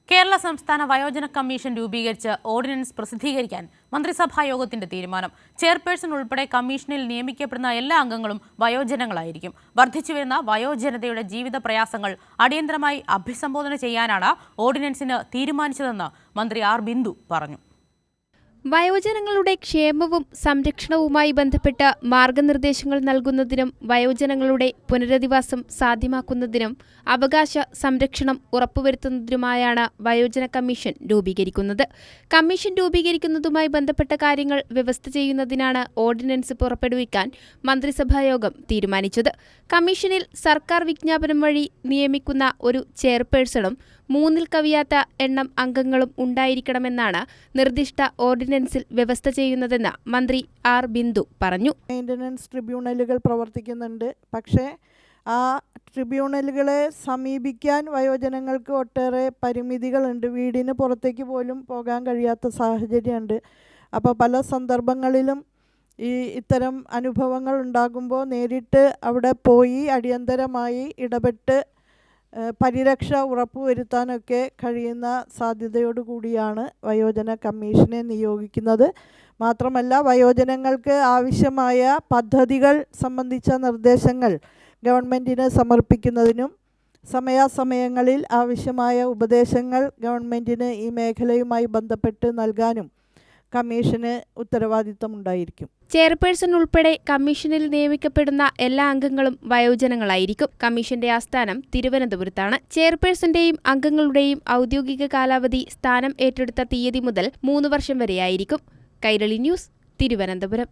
കേരള സംസ്ഥാന വയോജന കമ്മീഷൻ രൂപീകരിച്ച് ഓർഡിനൻസ് പ്രസിദ്ധീകരിക്കാൻ മന്ത്രിസഭാ യോഗത്തിന്റെ തീരുമാനം. ചെയർപേഴ്സൺ ഉൾപ്പെടെ കമ്മീഷനിൽ നിയമിക്കപ്പെടുന്ന എല്ലാ അംഗങ്ങളും വയോജനങ്ങളായിരിക്കും. വർദ്ധിച്ചുവരുന്ന വയോജനതയുടെ ജീവിത പ്രയാസങ്ങൾ അടിയന്തരമായി അഭിസംബോധന ചെയ്യാനാണ് ഓർഡിനൻസിന് തീരുമാനിച്ചതെന്ന് മന്ത്രി ആർ ബിന്ദു പറഞ്ഞു. വയോജനങ്ങളുടെ ക്ഷേമവും സംരക്ഷണവുമായി ബന്ധപ്പെട്ട് മാർഗനിർദ്ദേശങ്ങൾ നൽകുന്നതിനും വയോജനങ്ങളുടെ പുനരധിവാസം സാധ്യമാക്കുന്നതിനും അവകാശ സംരക്ഷണം ഉറപ്പുവരുത്തുന്നതിനുമായാണ് വയോജന കമ്മീഷൻ രൂപീകരിക്കുന്നത്. കമ്മീഷൻ രൂപീകരിക്കുന്നതുമായി ബന്ധപ്പെട്ട കാര്യങ്ങൾ വ്യവസ്ഥ ചെയ്യുന്നതിനാണ് ഓർഡിനൻസ് പുറപ്പെടുവിക്കാൻ മന്ത്രിസഭായോഗം തീരുമാനിച്ചത്. കമ്മീഷനിൽ സർക്കാർ വിജ്ഞാപനം വഴി നിയമിക്കുന്ന ഒരു ചെയർപേഴ്സണും 3-ൽ കവിയാത്ത എണ്ണം അംഗങ്ങളും ഉണ്ടായിരിക്കണമെന്നാണ് നിർദ്ദിഷ്ട ഓർഡിനൻസിൽ വ്യവസ്ഥ ചെയ്യുന്നതെന്ന് മന്ത്രി ആർ ബിന്ദു പറഞ്ഞു. മെയിൻ്റനൻസ് ട്രിബ്യൂണലുകൾ പ്രവർത്തിക്കുന്നുണ്ട്. പക്ഷേ ആ ട്രിബ്യൂണലുകളെ സമീപിക്കാൻ വയോജനങ്ങൾക്ക് ഒട്ടേറെ പരിമിതികളുണ്ട്. വീടിന് പുറത്തേക്ക് പോലും പോകാൻ കഴിയാത്ത സാഹചര്യമുണ്ട്. അപ്പോൾ പല സന്ദർഭങ്ങളിലും ഇത്തരം അനുഭവങ്ങൾ ഉണ്ടാകുമ്പോൾ നേരിട്ട് അവിടെ പോയി അടിയന്തരമായി ഇടപെട്ട് പരിരക്ഷ ഉറപ്പുവരുത്താനൊക്കെ കഴിയുന്ന സാധ്യതയോടുകൂടിയാണ് വയോജന കമ്മീഷനെ നിയോഗിക്കുന്നത്. മാത്രമല്ല, വയോജനങ്ങൾക്ക് ആവശ്യമായ പദ്ധതികൾ സംബന്ധിച്ച നിർദ്ദേശങ്ങൾ ഗവൺമെൻറ്റിന് സമർപ്പിക്കുന്നതിനും സമയാസമയങ്ങളിൽ ആവശ്യമായ ഉപദേശങ്ങൾ ഗവൺമെൻറ്റിന് ഈ മേഖലയുമായി ബന്ധപ്പെട്ട് നൽകാനും കമ്മീഷന് ഉത്തരവാദിത്തമുണ്ടായിരിക്കും. ചെയർപേഴ്സൺ ഉൾപ്പെടെ കമ്മീഷനിൽ നിയമിക്കപ്പെടുന്ന എല്ലാ അംഗങ്ങളും വയോജനങ്ങളായിരിക്കും. കമ്മീഷന്റെ ആസ്ഥാനം തിരുവനന്തപുരത്താണ്. ചെയർപേഴ്സന്റെയും അംഗങ്ങളുടെയും ഔദ്യോഗിക കാലാവധി സ്ഥാനം ഏറ്റെടുത്ത തീയതി മുതൽ 3 വർഷം വരെയായിരിക്കും. കൈരളി ന്യൂസ്, തിരുവനന്തപുരം.